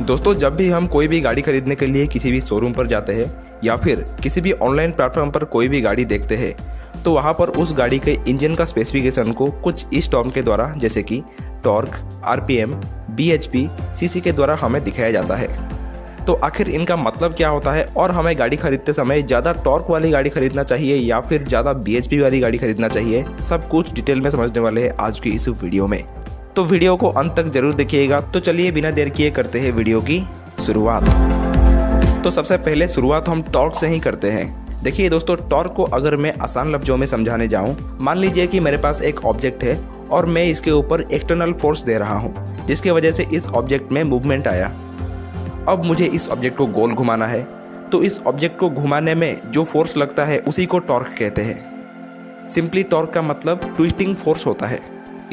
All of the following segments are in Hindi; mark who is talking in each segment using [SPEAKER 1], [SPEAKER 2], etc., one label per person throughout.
[SPEAKER 1] दोस्तों, जब भी हम कोई भी गाड़ी खरीदने के लिए किसी भी शोरूम पर जाते हैं या फिर किसी भी ऑनलाइन प्लेटफॉर्म पर कोई भी गाड़ी देखते हैं तो वहाँ पर उस गाड़ी के इंजन का स्पेसिफिकेशन को कुछ इस टर्म के द्वारा जैसे कि टॉर्क, आरपीएम, बीएचपी, सीसी के द्वारा हमें दिखाया जाता है। तो आखिर इनका मतलब क्या होता है और हमें गाड़ी खरीदते समय ज़्यादा टॉर्क वाली गाड़ी खरीदना चाहिए या फिर ज़्यादा बीएचपी वाली गाड़ी खरीदना चाहिए, सब कुछ डिटेल में समझने वाले हैं आज की इस वीडियो में। तो वीडियो को अंत तक जरूर देखिएगा। तो चलिए बिना देर किए करते हैं वीडियो की शुरुआत। तो सबसे पहले शुरुआत हम टॉर्क से ही करते हैं। देखिए दोस्तों, टॉर्क को अगर मैं आसान लफ्जों में समझाने जाऊं, मान लीजिए कि मेरे पास एक ऑब्जेक्ट है और मैं इसके ऊपर एक्सटर्नल फोर्स दे रहा हूं जिसकी वजह से इस ऑब्जेक्ट में मूवमेंट आया। अब मुझे इस ऑब्जेक्ट को गोल घुमाना है, तो इस ऑब्जेक्ट को घुमाने में जो फोर्स लगता है उसी को टॉर्क कहते हैं। सिंपली टॉर्क का मतलब ट्विस्टिंग फोर्स होता है।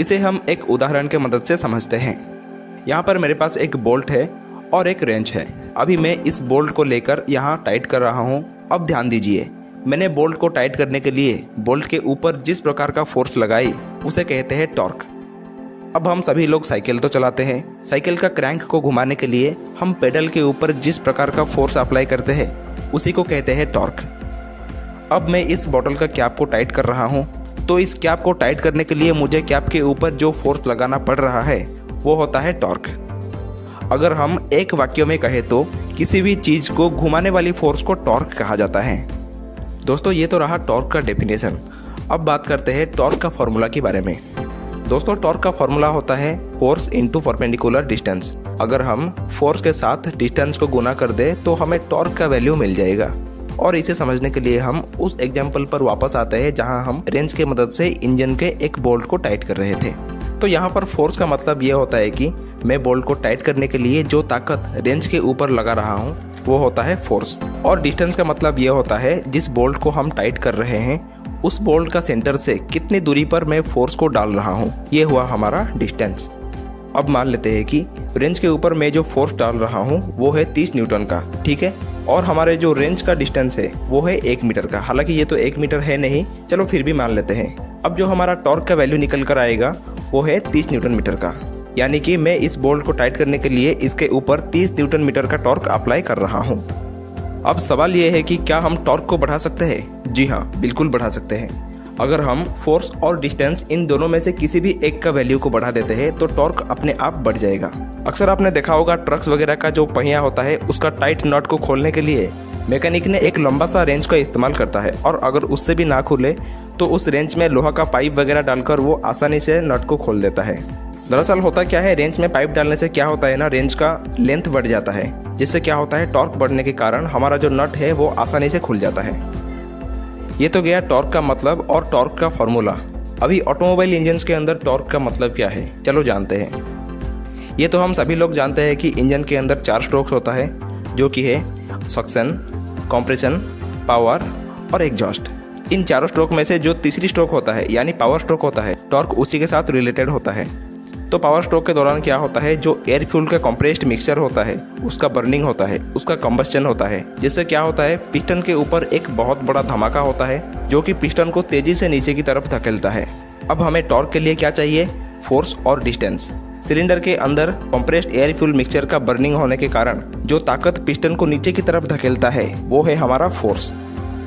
[SPEAKER 1] इसे हम एक उदाहरण के मदद से समझते हैं। यहाँ पर मेरे पास एक बोल्ट है और एक रेंच है। अभी मैं इस बोल्ट को लेकर यहाँ टाइट कर रहा हूँ। अब ध्यान दीजिए, मैंने बोल्ट को टाइट करने के लिए बोल्ट के ऊपर जिस प्रकार का फोर्स लगाई उसे कहते हैं टॉर्क। अब हम सभी लोग साइकिल तो चलाते हैं। साइकिल का क्रैंक को घुमाने के लिए हम पेडल के ऊपर जिस प्रकार का फोर्स अप्लाई करते हैं उसी को कहते हैं टॉर्क। अब मैं इस बोतल का कैप को टाइट कर रहा हूँ, तो इस कैप को टाइट करने के लिए मुझे कैप के ऊपर जो फोर्स लगाना पड़ रहा है वो होता है टॉर्क। अगर हम एक वाक्य में कहें तो किसी भी चीज़ को घुमाने वाली फोर्स को टॉर्क कहा जाता है। दोस्तों, ये तो रहा टॉर्क का डेफिनेशन। अब बात करते हैं टॉर्क का फॉर्मूला के बारे में। दोस्तों, टॉर्क का फॉर्मूला होता है फोर्स इंटू परपेंडिकुलर डिस्टेंस। अगर हम फोर्स के साथ डिस्टेंस को गुना कर दें तो हमें टॉर्क का वैल्यू मिल जाएगा। और इसे समझने के लिए हम उस एग्जाम्पल पर वापस आते हैं जहां हम रेंच की मदद से इंजन के एक बोल्ट को टाइट कर रहे थे। तो यहाँ पर फोर्स का मतलब ये होता है कि मैं बोल्ट को टाइट करने के लिए जो ताकत रेंच के ऊपर लगा रहा हूँ वो होता है फोर्स। और डिस्टेंस का मतलब ये होता है जिस बोल्ट को हम टाइट कर रहे हैं उस बोल्ट का सेंटर से कितनी दूरी पर मैं फोर्स को डाल रहा हूँ, ये हुआ हमारा डिस्टेंस। अब मान लेते हैं कि रेंच के ऊपर मैं जो फोर्स डाल रहा हूँ वो है 30 न्यूटन का, ठीक है। और हमारे जो रेंज का डिस्टेंस है वो है 1 मीटर का। हालांकि ये तो 1 मीटर है नहीं, चलो फिर भी मान लेते हैं। अब जो हमारा टॉर्क का वैल्यू निकल कर आएगा वो है 30 न्यूटन मीटर का। यानी कि मैं इस बोल्ट को टाइट करने के लिए इसके ऊपर 30 न्यूटन मीटर का टॉर्क अप्लाई कर रहा हूँ। अब सवाल ये है कि क्या हम टॉर्क को बढ़ा सकते हैं? जी हाँ, बिल्कुल बढ़ा सकते हैं। अगर हम फोर्स और डिस्टेंस इन दोनों में से किसी भी एक का वैल्यू को बढ़ा देते हैं तो टॉर्क अपने आप बढ़ जाएगा। अक्सर आपने देखा होगा ट्रक्स वगैरह का जो पहिया होता है उसका टाइट नट को खोलने के लिए मैकेनिक ने एक लंबा सा रेंच का इस्तेमाल करता है, और अगर उससे भी ना खुले तो उस रेंच में लोहा का पाइप वगैरह डालकर वो आसानी से नट को खोल देता है। दरअसल होता क्या है, रेंच में पाइप डालने से क्या होता है ना, रेंच का लेंथ बढ़ जाता है, जिससे क्या होता है टॉर्क बढ़ने के कारण हमारा जो नट है वो आसानी से खुल जाता है। ये तो गया टॉर्क का मतलब और टॉर्क का फॉर्मूला। अभी ऑटोमोबाइल इंजन्स के अंदर टॉर्क का मतलब क्या है, चलो जानते हैं। ये तो हम सभी लोग जानते हैं कि इंजन के अंदर 4 स्ट्रोक्स होता है, जो कि है सक्शन, कंप्रेशन, पावर और एग्जॉस्ट। इन चारों स्ट्रोक में से जो तीसरी स्ट्रोक होता है यानी पावर स्ट्रोक होता है, टॉर्क उसी के साथ रिलेटेड होता है। तो पावर स्ट्रोक के दौरान क्या होता है, जो एयर फ्यूल का कंप्रेस्ड मिक्सचर होता है उसका बर्निंग होता है, उसका कंबस्चन होता है, जिससे क्या होता है पिस्टन के ऊपर एक बहुत बड़ा धमाका होता है जो कि पिस्टन को तेजी से नीचे की तरफ धकेलता है। अब हमें टॉर्क के लिए क्या चाहिए, फोर्स और डिस्टेंस। सिलेंडर के अंदर कंप्रेस्ड एयर फ्यूल मिक्सचर का बर्निंग होने के कारण जो ताकत पिस्टन को नीचे की तरफ धकेलता है वो है हमारा फोर्स।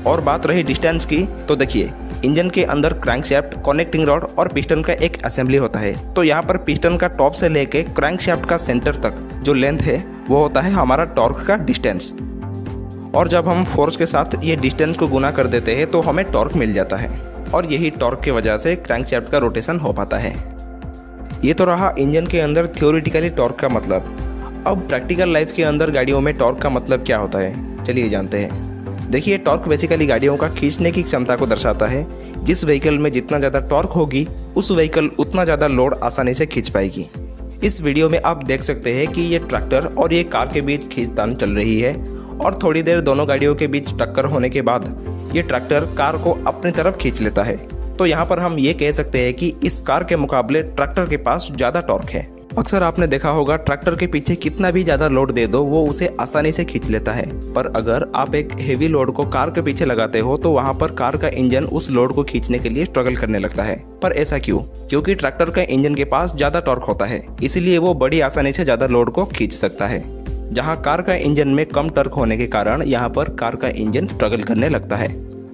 [SPEAKER 1] और बात रही डिस्टेंस की, तो देखिए इंजन के अंदर क्रैंकशाफ्ट, कनेक्टिंग रॉड और पिस्टन का एक असेंबली होता है। तो यहाँ पर पिस्टन का टॉप से लेके क्रैंकशाफ्ट का सेंटर तक जो लेंथ है वो होता है हमारा टॉर्क का डिस्टेंस। और जब हम फोर्स के साथ ये डिस्टेंस को गुना कर देते हैं तो हमें टॉर्क मिल जाता है, और यही टॉर्क की वजह से क्रैंकशाफ्ट का रोटेशन हो पाता है। ये तो रहा इंजन के अंदर थ्योरेटिकली टॉर्क का मतलब। अब प्रैक्टिकल लाइफ के अंदर गाड़ियों में टॉर्क का मतलब क्या होता है, चलिए जानते हैं। देखिए, टॉर्क बेसिकली गाड़ियों का खींचने की क्षमता को दर्शाता है। जिस व्हीकल में जितना ज़्यादा टॉर्क होगी उस व्हीकल उतना ज़्यादा लोड आसानी से खींच पाएगी। इस वीडियो में आप देख सकते हैं कि ये ट्रैक्टर और ये कार के बीच खींचतान चल रही है, और थोड़ी देर दोनों गाड़ियों के बीच टक्कर होने के बाद ये ट्रैक्टर कार को अपनी तरफ खींच लेता है। तो यहाँ पर हम ये कह सकते हैं कि इस कार के मुकाबले ट्रैक्टर के पास ज़्यादा टॉर्क है। अक्सर आपने देखा होगा ट्रैक्टर के पीछे कितना भी ज़्यादा लोड दे दो वो उसे आसानी से खींच लेता है, पर अगर आप एक हेवी लोड को कार के पीछे लगाते हो तो वहाँ पर कार का इंजन उस लोड को खींचने के लिए स्ट्रगल करने लगता है। पर ऐसा क्यों? क्योंकि ट्रैक्टर का इंजन के पास ज़्यादा टॉर्क होता है, इसीलिए वो बड़ी आसानी से ज़्यादा लोड को खींच सकता है। जहां कार का इंजन में कम टॉर्क होने के कारण यहां पर कार का इंजन स्ट्रगल करने लगता है।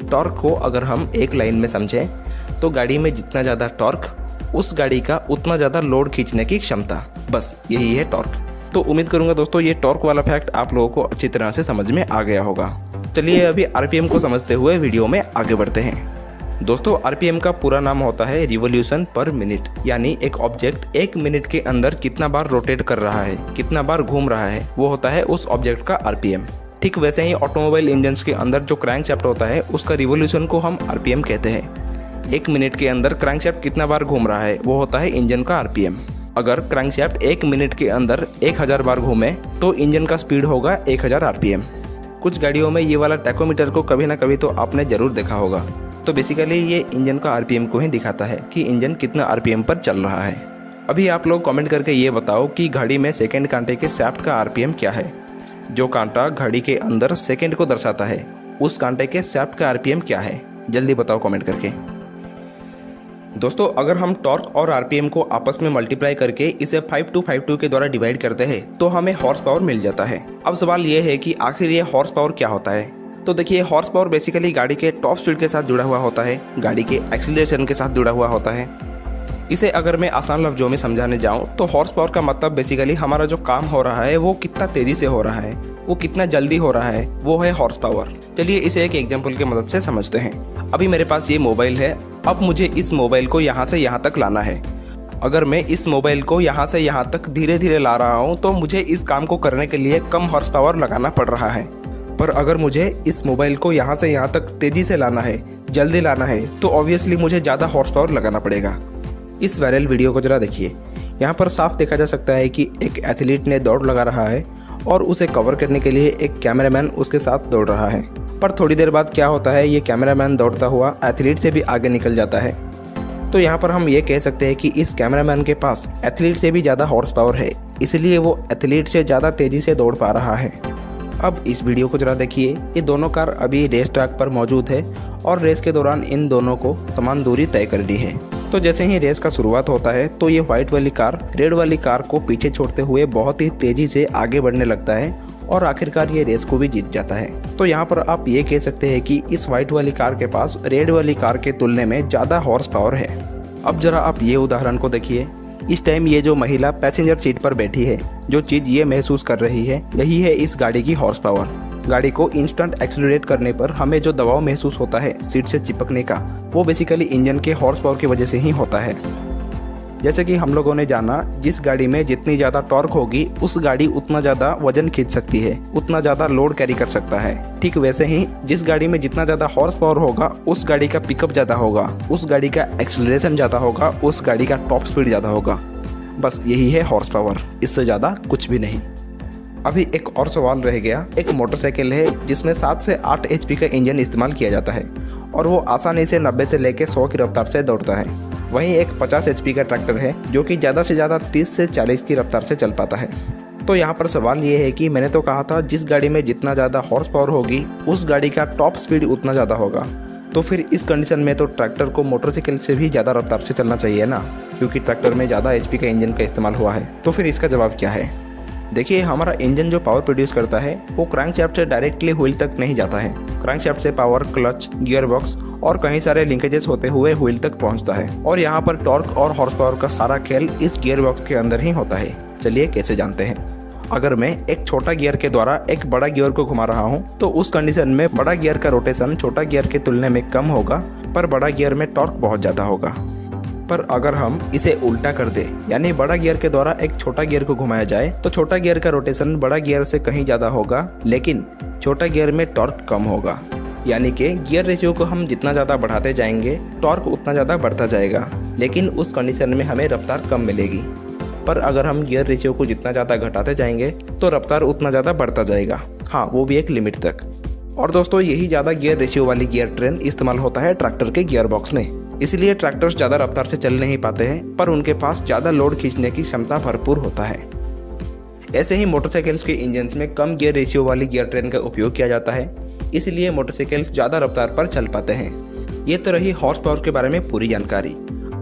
[SPEAKER 1] टॉर्क को अगर हम एक लाइन में समझें तो गाड़ी में जितना ज़्यादा टॉर्क उस गाड़ी का उतना ज़्यादा लोड खींचने की क्षमता, बस यही है टॉर्क। तो उम्मीद करूंगा दोस्तों ये टॉर्क वाला फैक्ट आप लोगों को अच्छी तरह से समझ में आ गया होगा। चलिए अभी आरपीएम को समझते हुए वीडियो में आगे बढ़ते हैं। दोस्तों आरपीएम का पूरा नाम होता है रिवॉल्यूशन पर मिनट, यानी एक ऑब्जेक्ट एक मिनट के अंदर कितना बार रोटेट कर रहा है, कितना बार घूम रहा है, वो होता है उस ऑब्जेक्ट का आरपीएम। ठीक वैसे ही ऑटोमोबाइल इंजन्स के अंदर जो क्रैंकशाफ्ट होता है उसका रिवॉल्यूशन को हम आरपीएम कहते हैं। एक मिनट के अंदर क्रैंकशाफ्ट कितना बार घूम रहा है वो होता है इंजन का आरपीएम। अगर क्रैंकशाफ्ट एक मिनट के अंदर 1000 बार घूमे तो इंजन का स्पीड होगा 1000 आरपीएम। कुछ गाड़ियों में ये वाला टैकोमीटर को कभी ना कभी तो आपने जरूर देखा होगा। तो बेसिकली ये इंजन का आरपीएम को ही दिखाता है कि इंजन कितना आरपीएम पर चल रहा है। अभी आप लोग कमेंट करके ये बताओ कि घड़ी में सेकंड कांटे के शाफ्ट का आरपीएम क्या है। जो कांटा घड़ी के अंदर सेकंड को दर्शाता है उस कांटे के शाफ्ट का आरपीएम क्या है, जल्दी बताओ कमेंट करके। दोस्तों अगर हम टॉर्क और आरपीएम को आपस में मल्टीप्लाई करके इसे 5252 के द्वारा डिवाइड करते हैं तो हमें हॉर्स पावर मिल जाता है। अब सवाल ये है कि आखिर ये हॉर्स पावर क्या होता है। तो देखिए हॉर्स पावर बेसिकली गाड़ी के टॉप स्पीड के साथ जुड़ा हुआ होता है, गाड़ी के एक्सीलरेशन के साथ जुड़ा हुआ होता है। इसे अगर मैं आसान लफ्जों में समझाने जाऊं तो हॉर्स पावर का मतलब बेसिकली हमारा जो काम हो रहा है वो कितना तेजी से हो रहा है, वो कितना जल्दी हो रहा है, वो है हॉर्स पावर। चलिए इसे एक एग्जांपल की मदद से समझते हैं। अभी मेरे पास ये मोबाइल है, अब मुझे इस मोबाइल को यहाँ से यहाँ तक लाना है। अगर मैं इस मोबाइल को यहाँ से यहाँ तक धीरे धीरे ला रहा हूँ तो मुझे इस काम को करने के लिए कम हॉर्स पावर लगाना पड़ रहा है। पर अगर मुझे इस मोबाइल को यहाँ से यहाँ तक तेजी से लाना है, जल्दी लाना है, तो ऑब्वियसली मुझे ज़्यादा हॉर्स पावर लगाना पड़ेगा। इस वायरल वीडियो को जरा देखिए। यहाँ पर साफ देखा जा सकता है कि एक एथलीट ने दौड़ लगा रहा है और उसे कवर करने के लिए एक कैमरामैन उसके साथ दौड़ रहा है। पर थोड़ी देर बाद क्या होता है, ये कैमरामैन दौड़ता हुआ एथलीट से भी आगे निकल जाता है। तो यहाँ पर हम ये कह सकते हैं कि इस कैमरामैन के पास एथलीट से भी ज़्यादा हॉर्स पावर है, इसलिए वो एथलीट से ज़्यादा तेज़ी से दौड़ पा रहा है। अब इस वीडियो को जरा देखिए। ये दोनों कार अभी रेस ट्रैक पर मौजूद है और रेस के दौरान इन दोनों को समान दूरी तय करनी है। तो जैसे ही रेस का शुरुआत होता है तो ये व्हाइट वाली कार रेड वाली कार को पीछे छोड़ते हुए बहुत ही तेजी से आगे बढ़ने लगता है और आखिरकार ये रेस को भी जीत जाता है। तो यहाँ पर आप ये कह सकते हैं कि इस व्हाइट वाली कार के पास रेड वाली कार के तुलने में ज़्यादा हॉर्स पावर है। अब जरा आप ये उदाहरण को देखिए। इस टाइम ये जो महिला पैसेंजर सीट पर बैठी है, जो चीज़ ये महसूस कर रही है यही है इस गाड़ी की हॉर्स पावर। गाड़ी को इंस्टेंट एक्सीलरेट करने पर हमें जो दबाव महसूस होता है सीट से चिपकने का, वो बेसिकली इंजन के हॉर्स पावर की वजह से ही होता है। जैसे कि हम लोगों ने जाना, जिस गाड़ी में जितनी ज़्यादा टॉर्क होगी उस गाड़ी उतना ज़्यादा वजन खींच सकती है, उतना ज़्यादा लोड कैरी कर सकता है। ठीक वैसे ही जिस गाड़ी में जितना ज़्यादा हॉर्स पावर होगा उस गाड़ी का पिकअप ज़्यादा होगा, उस गाड़ी का एक्सीलरेशन ज़्यादा होगा, उस गाड़ी का टॉप स्पीड ज़्यादा होगा। बस यही है हॉर्स पावर, इससे ज़्यादा कुछ भी नहीं। अभी एक और सवाल रह गया। एक मोटरसाइकिल है जिसमें 7 से 8 HP का इंजन इस्तेमाल किया जाता है और वो आसानी से 90 से लेकर 100 की रफ्तार से दौड़ता है। वहीं एक 50 HP का ट्रैक्टर है जो कि ज़्यादा से ज़्यादा 30 से 40 की रफ्तार से चल पाता है। तो यहाँ पर सवाल ये है कि मैंने तो कहा था जिस गाड़ी में जितना ज़्यादा हॉर्स पावर होगी उस गाड़ी का टॉप स्पीड उतना ज़्यादा होगा। तो फिर इस कंडीशन में तो ट्रैक्टर को मोटरसाइकिल से भी ज़्यादा रफ्तार से चलना चाहिए ना, क्योंकि ट्रैक्टर में ज़्यादा HP का इंजन का इस्तेमाल हुआ है। तो फिर इसका जवाब क्या है? देखिए हमारा इंजन जो पावर प्रोड्यूस करता है वो क्रैंकशाफ्ट से डायरेक्टली व्हील तक नहीं जाता है। क्रैंकशाफ्ट से पावर क्लच, गियर बॉक्स और कई सारे लिंकेजेस होते हुए व्हील तक पहुंचता है और यहाँ पर टॉर्क और हॉर्स पावर का सारा खेल इस गियर बॉक्स के अंदर ही होता है। चलिए कैसे जानते हैं। अगर मैं एक छोटा गियर के द्वारा एक बड़ा गियर को घुमा रहा हूँ तो उस कंडीशन में बड़ा गियर का रोटेशन छोटा गियर के तुलने में कम होगा, पर बड़ा गियर में टॉर्क बहुत ज़्यादा होगा। पर अगर हम इसे उल्टा कर दें, यानी बड़ा गियर के द्वारा एक छोटा गियर को घुमाया जाए तो छोटा गियर का रोटेशन बड़ा गियर से कहीं ज़्यादा होगा, लेकिन छोटा गियर में टॉर्क कम होगा। यानी कि गियर रेशियो को हम जितना ज़्यादा बढ़ाते जाएंगे टॉर्क उतना ज़्यादा बढ़ता जाएगा, लेकिन उस कंडीशन में हमें रफ्तार कम मिलेगी। पर अगर हम गियर रेशियो को जितना ज़्यादा घटाते जाएंगे तो रफ्तार उतना ज़्यादा बढ़ता जाएगा, हाँ वो भी एक लिमिट तक। और दोस्तों यही ज़्यादा गियर रेशियो वाली गियर ट्रेन इस्तेमाल होता है ट्रैक्टर के गियर बॉक्स में। इसलिए ट्रैक्टर्स ज़्यादा रफ्तार से चल नहीं पाते हैं, पर उनके पास ज़्यादा लोड खींचने की क्षमता भरपूर होता है। ऐसे ही मोटरसाइकिल्स के इंजन्स में कम गियर रेशियो वाली गियर ट्रेन का उपयोग किया जाता है, इसलिए मोटरसाइकिल्स ज़्यादा रफ्तार पर चल पाते हैं। ये तो रही हॉर्स पावर के बारे में पूरी जानकारी।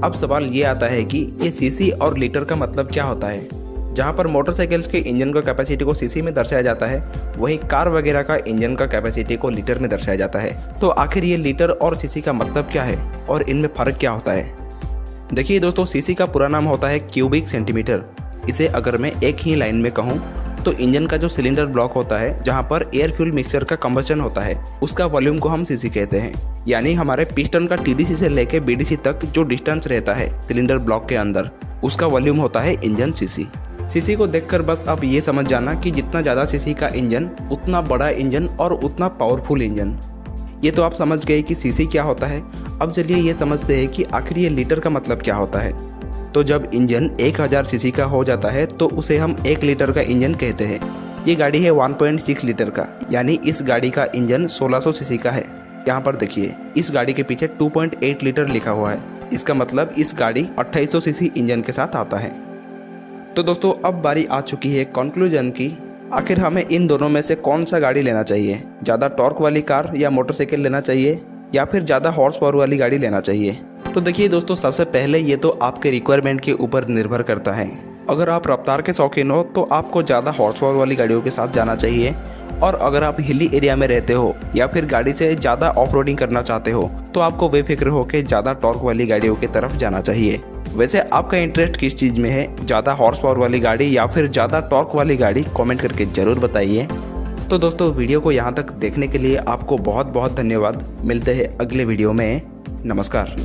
[SPEAKER 1] अब सवाल ये आता है कि ये सीसी और लीटर का मतलब क्या होता है। जहाँ पर मोटरसाइकिल्स के इंजन का कैपेसिटी को सीसी में दर्शाया जाता है, वहीं कार वगैरह का इंजन का कैपेसिटी को लीटर में दर्शाया जाता है। तो आखिर ये लीटर और सीसी का मतलब क्या है और इनमें फ़र्क क्या होता है? देखिए दोस्तों, सीसी का पूरा नाम होता है क्यूबिक सेंटीमीटर। इसे अगर मैं एक ही लाइन में कहूँ तो इंजन का जो सिलेंडर ब्लॉक होता है, जहाँ पर एयर फ्यूल मिक्सचर का कंबशन होता है, उसका वॉल्यूम को हम सीसी कहते हैं। यानी हमारे पिस्टन का टीडीसी से लेके बीडीसी तक जो डिस्टेंस रहता है सिलेंडर ब्लॉक के अंदर, उसका वॉल्यूम होता है इंजन सीसी। सीसी को देखकर बस आप ये समझ जाना कि जितना ज़्यादा सीसी का इंजन उतना बड़ा इंजन और उतना पावरफुल इंजन। ये तो आप समझ गए कि सीसी क्या होता है। अब चलिए ये समझते हैं कि आखिर ये लीटर का मतलब क्या होता है। तो जब इंजन 1000 सीसी का हो जाता है तो उसे हम 1 लीटर का इंजन कहते हैं। ये गाड़ी है 1.6 लीटर का, यानी इस गाड़ी का इंजन 1600 सीसी का है। यहाँ पर देखिए, इस गाड़ी के पीछे 2.8 लीटर लिखा हुआ है। इसका मतलब इस गाड़ी 2800 सीसी इंजन के साथ आता है। तो दोस्तों, अब बारी आ चुकी है कंक्लूजन की। आखिर हमें इन दोनों में से कौन सा गाड़ी लेना चाहिए? ज़्यादा टॉर्क वाली कार या मोटरसाइकिल लेना चाहिए, या फिर ज़्यादा हॉर्स पावर वाली गाड़ी लेना चाहिए? तो देखिए दोस्तों, सबसे पहले ये तो आपके रिक्वायरमेंट के ऊपर निर्भर करता है। अगर आप रफ्तार के शौकीन हो तो आपको ज़्यादा हॉर्स पावर वाली गाड़ियों के साथ जाना चाहिए, और अगर आप हिली एरिया में रहते हो या फिर गाड़ी से ज़्यादा ऑफ रोडिंग करना चाहते हो तो आपको बेफिक्र होकर ज़्यादा टॉर्क वाली गाड़ियों की तरफ जाना चाहिए। वैसे आपका इंटरेस्ट किस चीज़ में है, ज़्यादा हॉर्स पावर वाली गाड़ी या फिर ज़्यादा टॉर्क वाली गाड़ी? कमेंट करके ज़रूर बताइए। तो दोस्तों, वीडियो को यहाँ तक देखने के लिए आपको बहुत बहुत धन्यवाद। मिलते हैं अगले वीडियो में। नमस्कार।